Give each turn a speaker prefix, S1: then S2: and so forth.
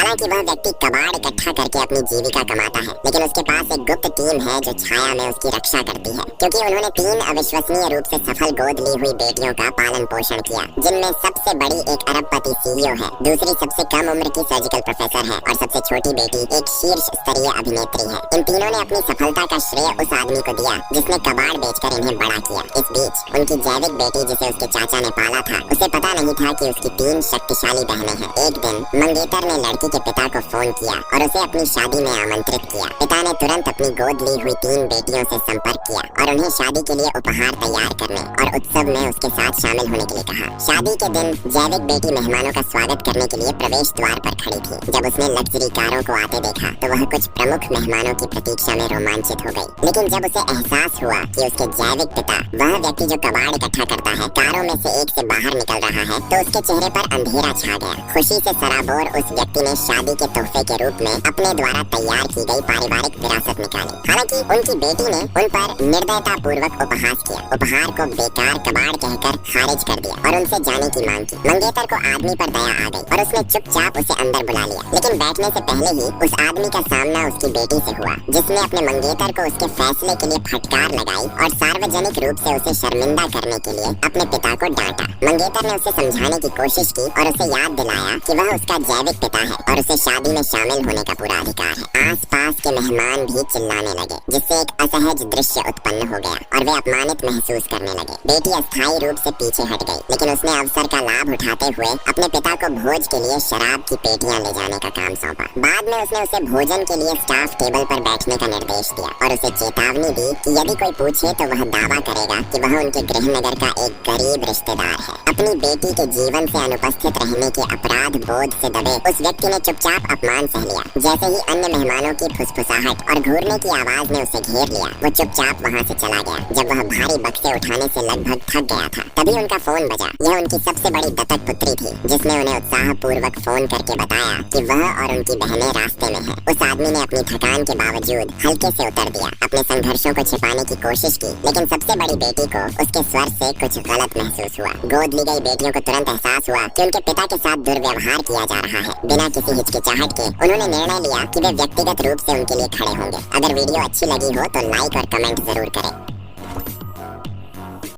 S1: हालांकि वह व्यक्ति कबाड़ इकट्ठा करके अपनी जीविका कमाता है, लेकिन उसके पास एक गुप्त टीम है जो छाया में उसकी रक्षा करती है, क्योंकि उन्होंने 3 अविश्वसनीय रूप से सफल गोद ली हुई बेटियों का पालन पोषण किया, जिनमें सबसे बड़ी एक अरबपति सीईओ है, दूसरी सबसे कम उम्र की सर्जिकल प्रोफेसर है और सबसे छोटी बेटी एक शीर्ष स्तरीय अभिनेत्री है। इन तीनों ने अपनी सफलता का श्रेय उस आदमी को दिया जिसने कबाड़ बेचकर इन्हें बड़ा किया। इस बीच उनकी जैविक बेटी, जिसे उसके चाचा ने पाला था, उसे पता नहीं था कि उसकी 3 शक्तिशाली बहनें हैं। एक दिन मंगेतर ने लड़की के पिता को फोन किया और उसे अपनी शादी में आमंत्रित किया। पिता ने तुरंत अपनी गोद ली हुई 3 बेटियों से संपर्क किया और उन्हें शादी के लिए उपहार तैयार करने और उत्सव में उसके साथ शामिल होने के लिए कहा। शादी के दिन जैविक बेटी मेहमानों का स्वागत करने के लिए प्रवेश द्वार पर खड़ी थी। जब उसने लग्जरी कारों को आते देखा तो वह कुछ प्रमुख मेहमानों की प्रतीक्षा में रोमांचित हो गई, लेकिन जब उसे एहसास हुआ कि उसके जैविक पिता, वह व्यक्ति जो कबाड़ इकट्ठा करता है, कारों में से एक से बाहर निकल रहा है, तो उसके चेहरे पर अंधेरा छा गया। खुशी से सराबोर उस व्यक्ति ने शादी के तोहफे के रूप में अपने द्वारा तैयार की गई पारिवारिक विरासत निकाली। हालांकि उनकी बेटी ने उन पर निर्दयता पूर्वक उपहास किया, उपहार को बेकार कबाड़ कहकर खारिज कर दिया और उनसे जाने की मांग की। मंगेतर को आदमी पर दया आ गई और उसने चुपचाप उसे अंदर बुला लिया, लेकिन बैठने से पहले ही उस आदमी का सामना उसकी बेटी से हुआ, जिसने अपने मंगेतर को उसके फैसले के लिए फटकार लगाई और सार्वजनिक रूप से उसे शर्मिंदा करने के लिए अपने पिता को डांटा। मंगेतर ने उसे समझाने की कोशिश की और उसे याद दिलाया कि वह उसका जैविक पिता है और उसे शादी में शामिल होने का पूरा अधिकार है। आसपास के मेहमान भी चिल्लाने लगे, जिससे एक असहज दृश्य उत्पन्न हो गया और वे अपमानित महसूस करने लगे। बेटी अस्थायी रूप से पीछे हट गई, लेकिन उसने अवसर का लाभ उठाते हुए अपने पिता को भोज के लिए शराब की पेटियां ले जाने का काम सौंपा। बाद में उसने उसे भोजन के लिए स्टाफ टेबल पर बैठने का निर्देश दिया और उसे चेतावनी दी कि यदि कोई पूछे तो वह दावा करेगा कि वह उनके गृहनगर का एक गरीब रिश्तेदार है। अपनी बेटी के जीवन से अनुपस्थित रहने के अपराध बोध से दबे उस व्यक्ति ने चुपचाप अपमान सह लिया। जैसे ही अन्य मेहमानों की फुसफुसाहट और घूरने की आवाज ने उसे घेर लिया, वो चुपचाप वहाँ से चला गया। जब वह भारी बक्से उठाने से लगभग थक गया था, तभी उनका फोन बजा। यह उनकी सबसे बड़ी दत्तक पुत्री थी, जिसने उन्हें उत्साह पूर्वक फोन करके बताया कि वह और उनकी बहनें रास्ते में हैं। उस आदमी ने अपनी थकान के बावजूद हल्के से उतर दिया, अपने संघर्षों को छिपाने की कोशिश की, लेकिन सबसे बड़ी बेटी को उसके स्वर से कुछ गलत महसूस हुआ। गोद ली गई बेटियों को तुरंत एहसास हुआ कि उनके पिता के साथ दुर्व्यवहार किया जा रहा है। बिना किसी हिचकिचाहट के उन्होंने निर्णय लिया कि वे व्यक्तिगत रूप से उनके लिए खड़े होंगे। अगर वीडियो अच्छी लगी हो तो लाइक और कमेंट जरूर करें।